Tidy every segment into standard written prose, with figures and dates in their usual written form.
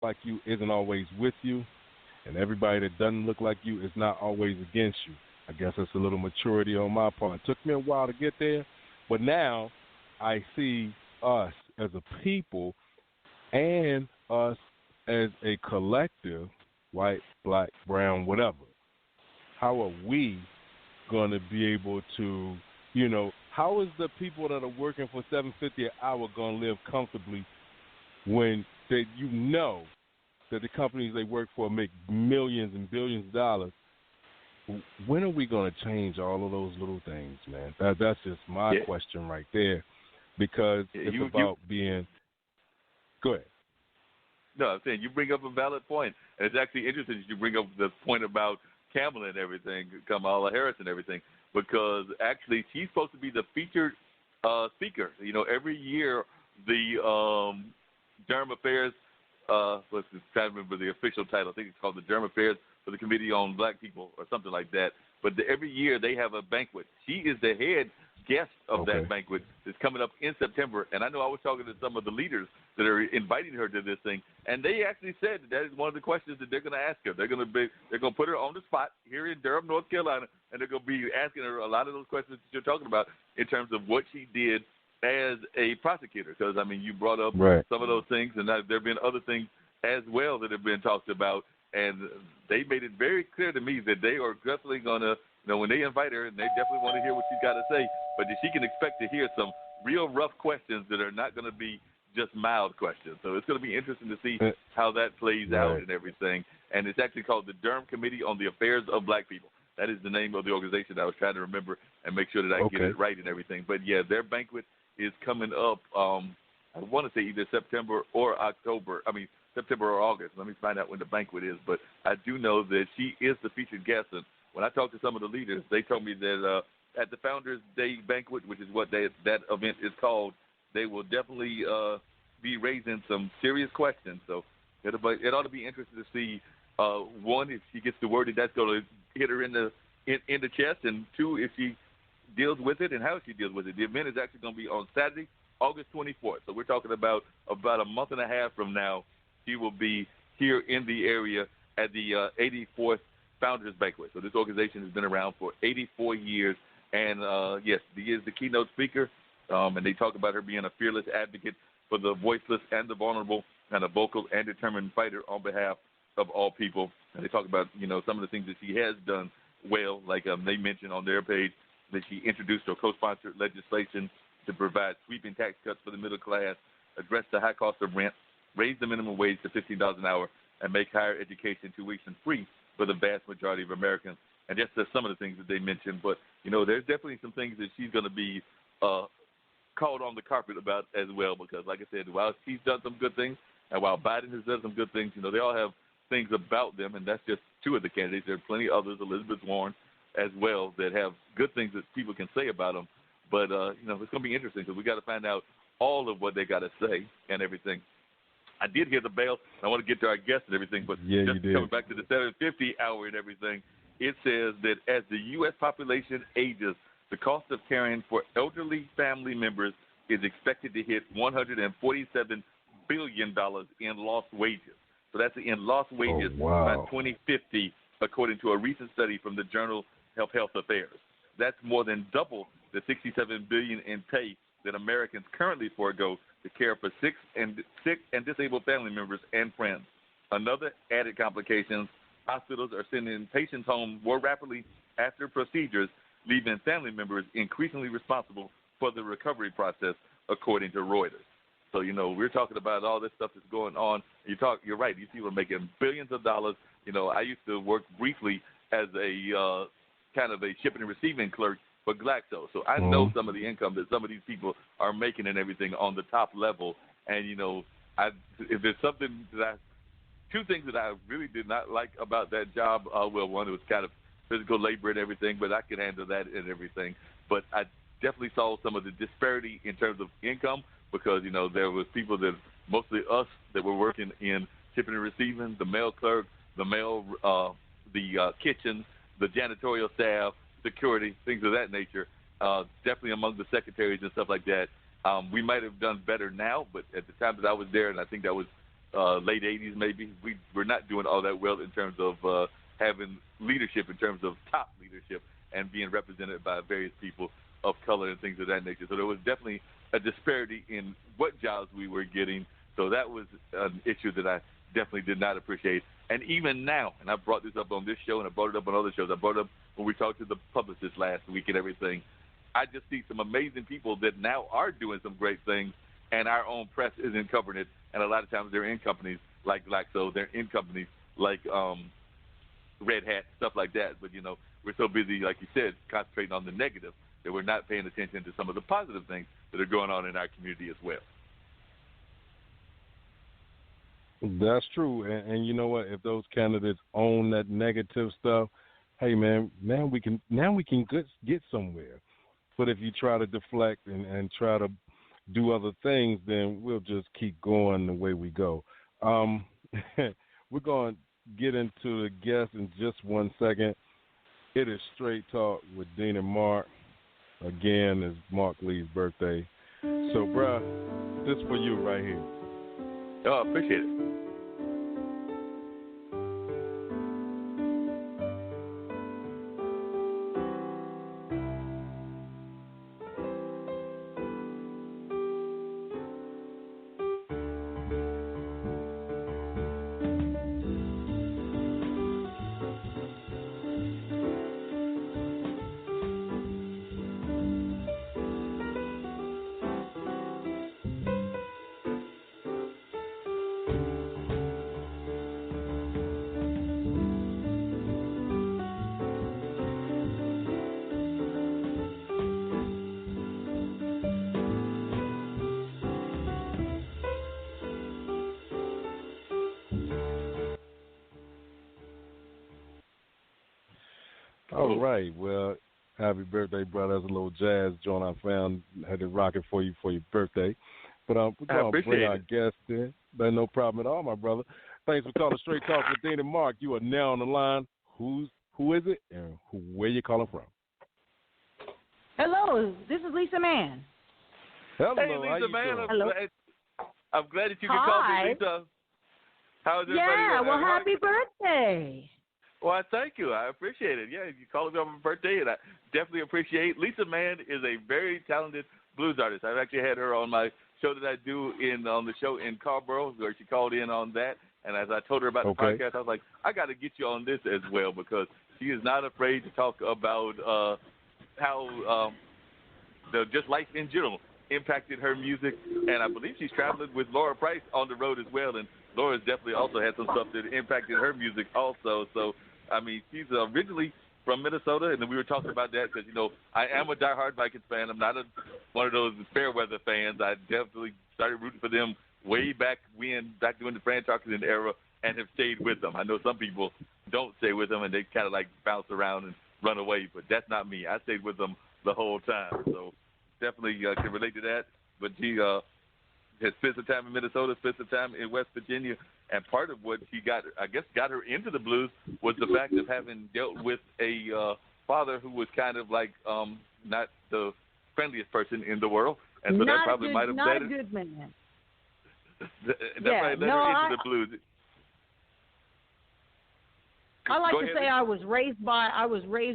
like you isn't always with you, and everybody that doesn't look like you is not always against you. I guess that's a little maturity on my part. It took me a while to get there, but now I see us as a people and us as a collective, white, black, brown, whatever. How are we going to be able to, how is the people that are working for $7.50 an hour going to live comfortably when that the companies they work for make millions and billions of dollars? When are we going to change all of those little things, man? That's just my question right there, because it's about being. Go ahead. No, I'm saying you bring up a valid point. And it's actually interesting that you bring up the point about Kamala and everything, Kamala Harris and everything, because actually she's supposed to be the featured speaker. Every year the Durham Affairs, let's try to remember the official title. I think it's called the Durham Affairs for the Committee on Black People or something like that. But every year they have a banquet. She is the head guest of that banquet that's coming up in September. And I know I was talking to some of the leaders that are inviting her to this thing, and they actually said that is one of the questions that they're going to ask her. They're going to put her on the spot here in Durham, North Carolina, and they're going to be asking her a lot of those questions that you're talking about in terms of what she did as a prosecutor. Because, you brought up some of those things, and there have been other things as well that have been talked about, and they made it very clear to me that they are definitely going to, when they invite her, and they definitely want to hear what she's got to say, but that she can expect to hear some real rough questions that are not going to be just mild questions. So it's going to be interesting to see how that plays out and everything. And it's actually called the Durham Committee on the Affairs of Black People. That is the name of the organization I was trying to remember and make sure that I get it right and everything. But, yeah, their banquet is coming up, I want to say either September or August. Let me find out when the banquet is. But I do know that she is the featured guest. And when I talked to some of the leaders, they told me that at the Founders Day banquet, which is what that event is called, they will definitely be raising some serious questions. So it ought to be interesting to see, one, if she gets the word that's going to hit her in the chest, and two, if she deals with it and how she deals with it. The event is actually going to be on Saturday, August 24th. So we're talking about a month and a half from now. She will be here in the area at the 84th Founders Banquet. So this organization has been around for 84 years. And, yes, she is the keynote speaker. And they talk about her being a fearless advocate for the voiceless and the vulnerable, and a vocal and determined fighter on behalf of all people. And they talk about, some of the things that she has done well, like they mentioned on their page that she introduced or co-sponsored legislation to provide sweeping tax cuts for the middle class, address the high cost of rent, raise the minimum wage to $15 an hour, and make higher education tuition free for the vast majority of Americans. And that's just some of the things that they mentioned. But, there's definitely some things that she's going to be called on the carpet about as well, because, like I said, while she's done some good things and while Biden has done some good things, they all have things about them, and that's just two of the candidates. There are plenty others, Elizabeth Warren as well, that have good things that people can say about them. But, it's going to be interesting because we got to find out all of what they got to say and everything. I did hear the bell. I want to get to our guests and everything, but just coming back to the 7:50 hour and everything, it says that as the U.S. population ages, the cost of caring for elderly family members is expected to hit $147 billion in lost wages. So that's in lost wages by 2050, according to a recent study from the Journal of Health Affairs. That's more than double the $67 billion in pay that Americans currently forego to care for sick and disabled family members and friends. Another added complication, hospitals are sending patients home more rapidly after procedures, leaving family members increasingly responsible for the recovery process, according to Reuters. So, we're talking about all this stuff that's going on. You're right. These people are making billions of dollars. I used to work briefly as a kind of a shipping and receiving clerk for Glaxo. So I know some of the income that some of these people are making and everything on the top level. And, if there's something two things that I really did not like about that job, one, it was kind of physical labor and everything, but I could handle that and everything. But I definitely saw some of the disparity in terms of income because, there was people that, mostly us, that were working in shipping and receiving, the mail clerk, the mail, the kitchen, the janitorial staff, security, things of that nature, definitely among the secretaries and stuff like that. We might have done better now, but at the time that I was there, and I think that was late 80s maybe. We're not doing all that well in terms of having leadership, in terms of top leadership, and being represented by various people of color and things of that nature. So there was definitely a disparity in what jobs we were getting. So that was an issue that I definitely did not appreciate. And even now, and I brought this up on this show and I brought it up on other shows, I brought it up when we talked to the publicist last week and everything, I just see some amazing people that now are doing some great things, and our own press isn't covering it. And a lot of times they're in companies like Glaxo, they're in companies like Red Hat, stuff like that. But, you know, we're so busy, like you said, concentrating on the negative that we're not paying attention to some of the positive things that are going on in our community as well. That's true, and you know what? If those candidates own that negative stuff, hey man, we can get somewhere. But if you try to deflect and try to do other things, then we'll just keep going the way we go. We're going to get into the guest in just 1 second. It is Straight Talk with Dean and Mark. Again, it's Mark Lee's birthday. So, bruh, this for you right here. Oh, I appreciate it. All right. Well, happy birthday, brother. That's a little jazz joint I found. Had to rock it for you for your birthday. But we're going to bring our guest in. But no problem at all, my brother. Thanks for calling Straight Talk with Dean and Mark. You are now on the line. Who is it and where you calling from? Hello, this is Lisa Mann. Hello, hey, Lisa Mann. I'm glad that you can call me, Lisa. How's everybody? Yeah, well, happy birthday. Well, thank you. I appreciate it. Yeah, you called me on my birthday, and I definitely appreciate it. Lisa Mann is a very talented blues artist. I've actually had her on my show that I do on the show in Carborough, where she called in on that. And as I told her about the podcast, I was like, I got to get you on this as well, because she is not afraid to talk about how just life in general impacted her music. And I believe she's traveling with Lara Price on the road as well. And Laura's definitely also had some stuff that impacted her music also. So, I mean, she's originally from Minnesota, and then we were talking about that because, you know, I am a diehard Vikings fan. I'm not one of those fair weather fans. I definitely started rooting for them way back during the Fran Tarkenton era, and have stayed with them. I know some people don't stay with them, and they kind of like bounce around and run away, but that's not me. I stayed with them the whole time. So definitely can relate to that. But she has spent some time in Minnesota, spent some time in West Virginia, and part of what she got her into the blues was the fact of having dealt with a father who was kind of like not the friendliest person in the world, and so that probably might have led her. Not a good man. That probably led her into the blues. I like to say I was raised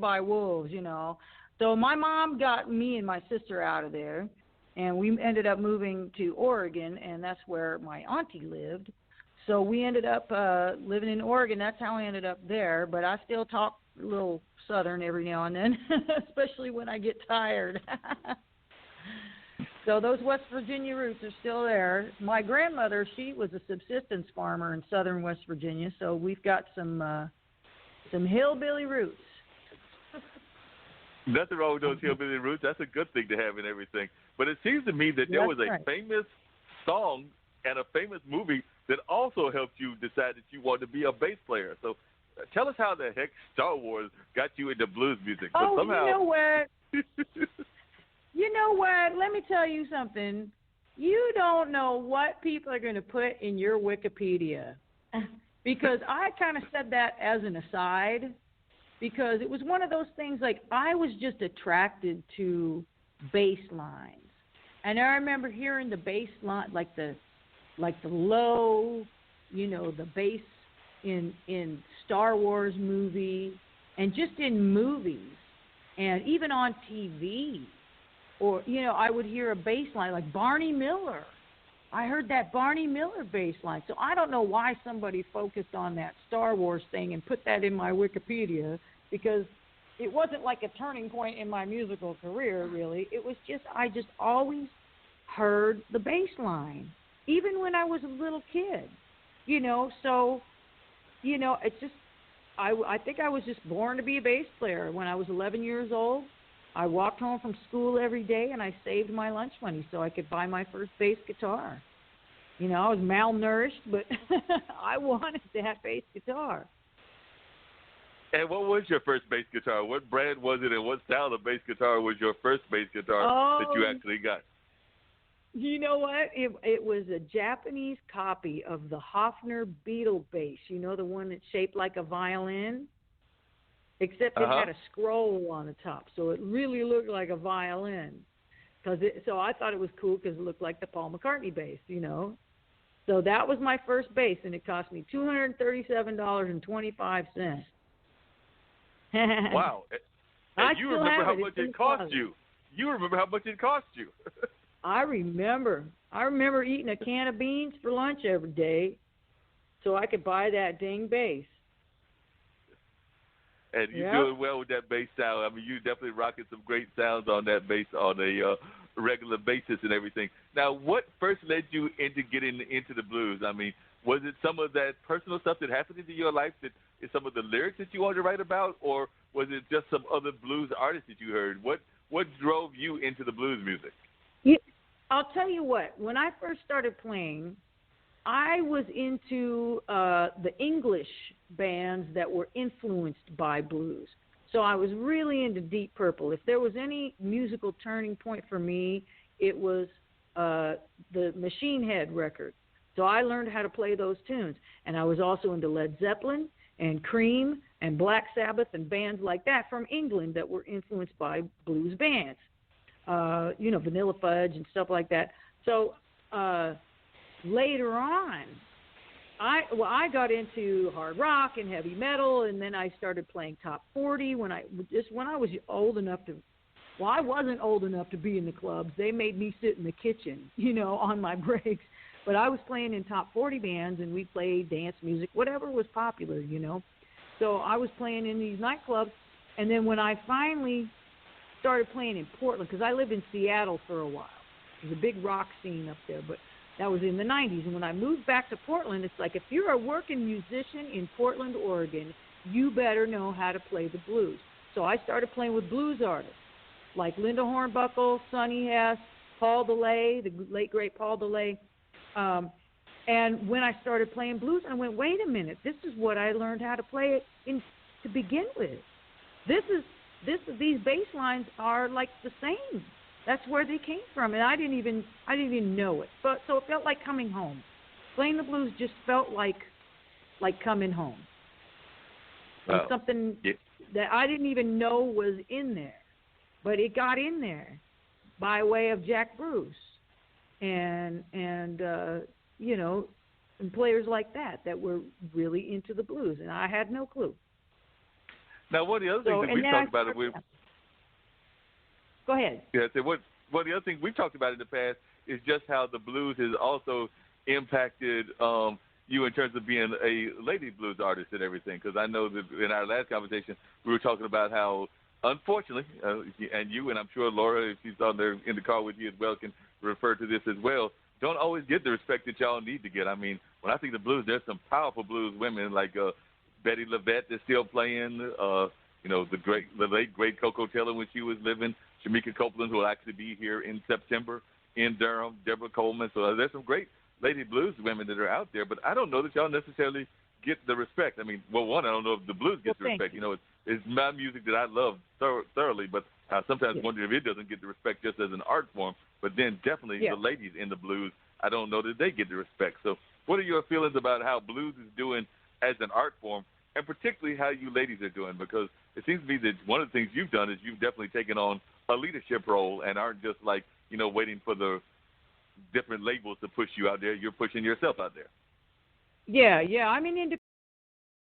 by wolves, you know. So my mom got me and my sister out of there, and we ended up moving to Oregon, and that's where my auntie lived. So we ended up living in Oregon. That's how I ended up there. But I still talk a little Southern every now and then, especially when I get tired. So those West Virginia roots are still there. My grandmother, she was a subsistence farmer in southern West Virginia, so we've got some hillbilly roots. Nothing wrong with those hillbilly roots. That's a good thing to have and everything. But it seems to me that there was a famous song and a famous movie that also helped you decide that you wanted to be a bass player. So tell us how the heck Star Wars got you into blues music. Oh, somehow... you know what? You know what? Let me tell you something. You don't know what people are going to put in your Wikipedia. Because I kind of said that as an aside, because it was one of those things like I was just attracted to bass lines. And I remember hearing the bass line, like the low, the bass in Star Wars movies and just in movies and even on TV. Or, I would hear a bass line like Barney Miller. I heard that Barney Miller bass line. So I don't know why somebody focused on that Star Wars thing and put that in my Wikipedia, because it wasn't like a turning point in my musical career, really. It was just, I just always heard the bass line, even when I was a little kid, So, it's just, I think I was just born to be a bass player. When I was 11 years old, I walked home from school every day and I saved my lunch money so I could buy my first bass guitar. I was malnourished, but I wanted that bass guitar. And what was your first bass guitar? What brand was it, and what style of bass guitar was your first bass guitar that you actually got? You know what? It was a Japanese copy of the Hofner Beetle bass. The one that's shaped like a violin, except it had a scroll on the top, so it really looked like a violin. So I thought it was cool because it looked like the Paul McCartney bass, So that was my first bass, and it cost me $237.25. Wow. And you remember how much it cost you. You remember how much it cost you. I remember eating a can of beans for lunch every day so I could buy that dang bass. And you're doing well with that bass sound. I mean, you definitely rocking some great sounds on that bass on a regular basis and everything. Now, what first led you into getting into the blues? I mean, was it some of that personal stuff that happened into your life that is some of the lyrics that you wanted to write about, or was it just some other blues artists that you heard? What drove you into the blues music? I'll tell you what. When I first started playing, I was into the English bands that were influenced by blues. So I was really into Deep Purple. If there was any musical turning point for me, it was the Machine Head record. So I learned how to play those tunes. And I was also into Led Zeppelin and Cream and Black Sabbath and bands like that from England that were influenced by blues bands. Vanilla Fudge and stuff like that. So later on, I got into hard rock and heavy metal, and then I started playing top 40 when I was old enough to. Well, I wasn't old enough to be in the clubs. They made me sit in the kitchen, on my breaks. But I was playing in top 40 bands, and we played dance music, whatever was popular, So I was playing in these nightclubs, and then when I finally started playing in Portland, because I lived in Seattle for a while. There's a big rock scene up there, but that was in the 90s. And when I moved back to Portland, it's like if you're a working musician in Portland, Oregon, you better know how to play the blues. So I started playing with blues artists like Linda Hornbuckle, Sonny Hess, Paul DeLay, the late, great Paul DeLay. And when I started playing blues, I went, wait a minute, this is what I learned how to play it to begin with. These bass lines are like the same. That's where they came from, and I didn't even know it. But so it felt like coming home. Playing the blues just felt like coming home. Something that I didn't even know was in there, but it got in there by way of Jack Bruce and players like that were really into the blues, and I had no clue. Now, one of the other things that we've talked about, go ahead. Yeah, one of the other things we've talked about in the past is just how the blues has also impacted you in terms of being a lady blues artist and everything. Because I know that in our last conversation, we were talking about how, unfortunately, and you and I'm sure Laura, if she's on there in the car with you as well, can refer to this as well, don't always get the respect that y'all need to get. I mean, when I think of blues, there's some powerful blues women like Betty LaVette is still playing, the late great Coco Taylor when she was living, Shamika Copeland, who will actually be here in September in Durham, Deborah Coleman. So there's some great lady blues women that are out there, but I don't know that y'all necessarily get the respect. I mean, well, one, I don't know if the blues gets the respect. It's my music that I love thoroughly, but I sometimes wonder if it doesn't get the respect just as an art form. But then definitely the ladies in the blues, I don't know that they get the respect. So what are your feelings about how blues is doing as an art form, and particularly how you ladies are doing? Because it seems to me that one of the things you've done is you've definitely taken on a leadership role and aren't just like, waiting for the different labels to push you out there. You're pushing yourself out there. Yeah. I mean,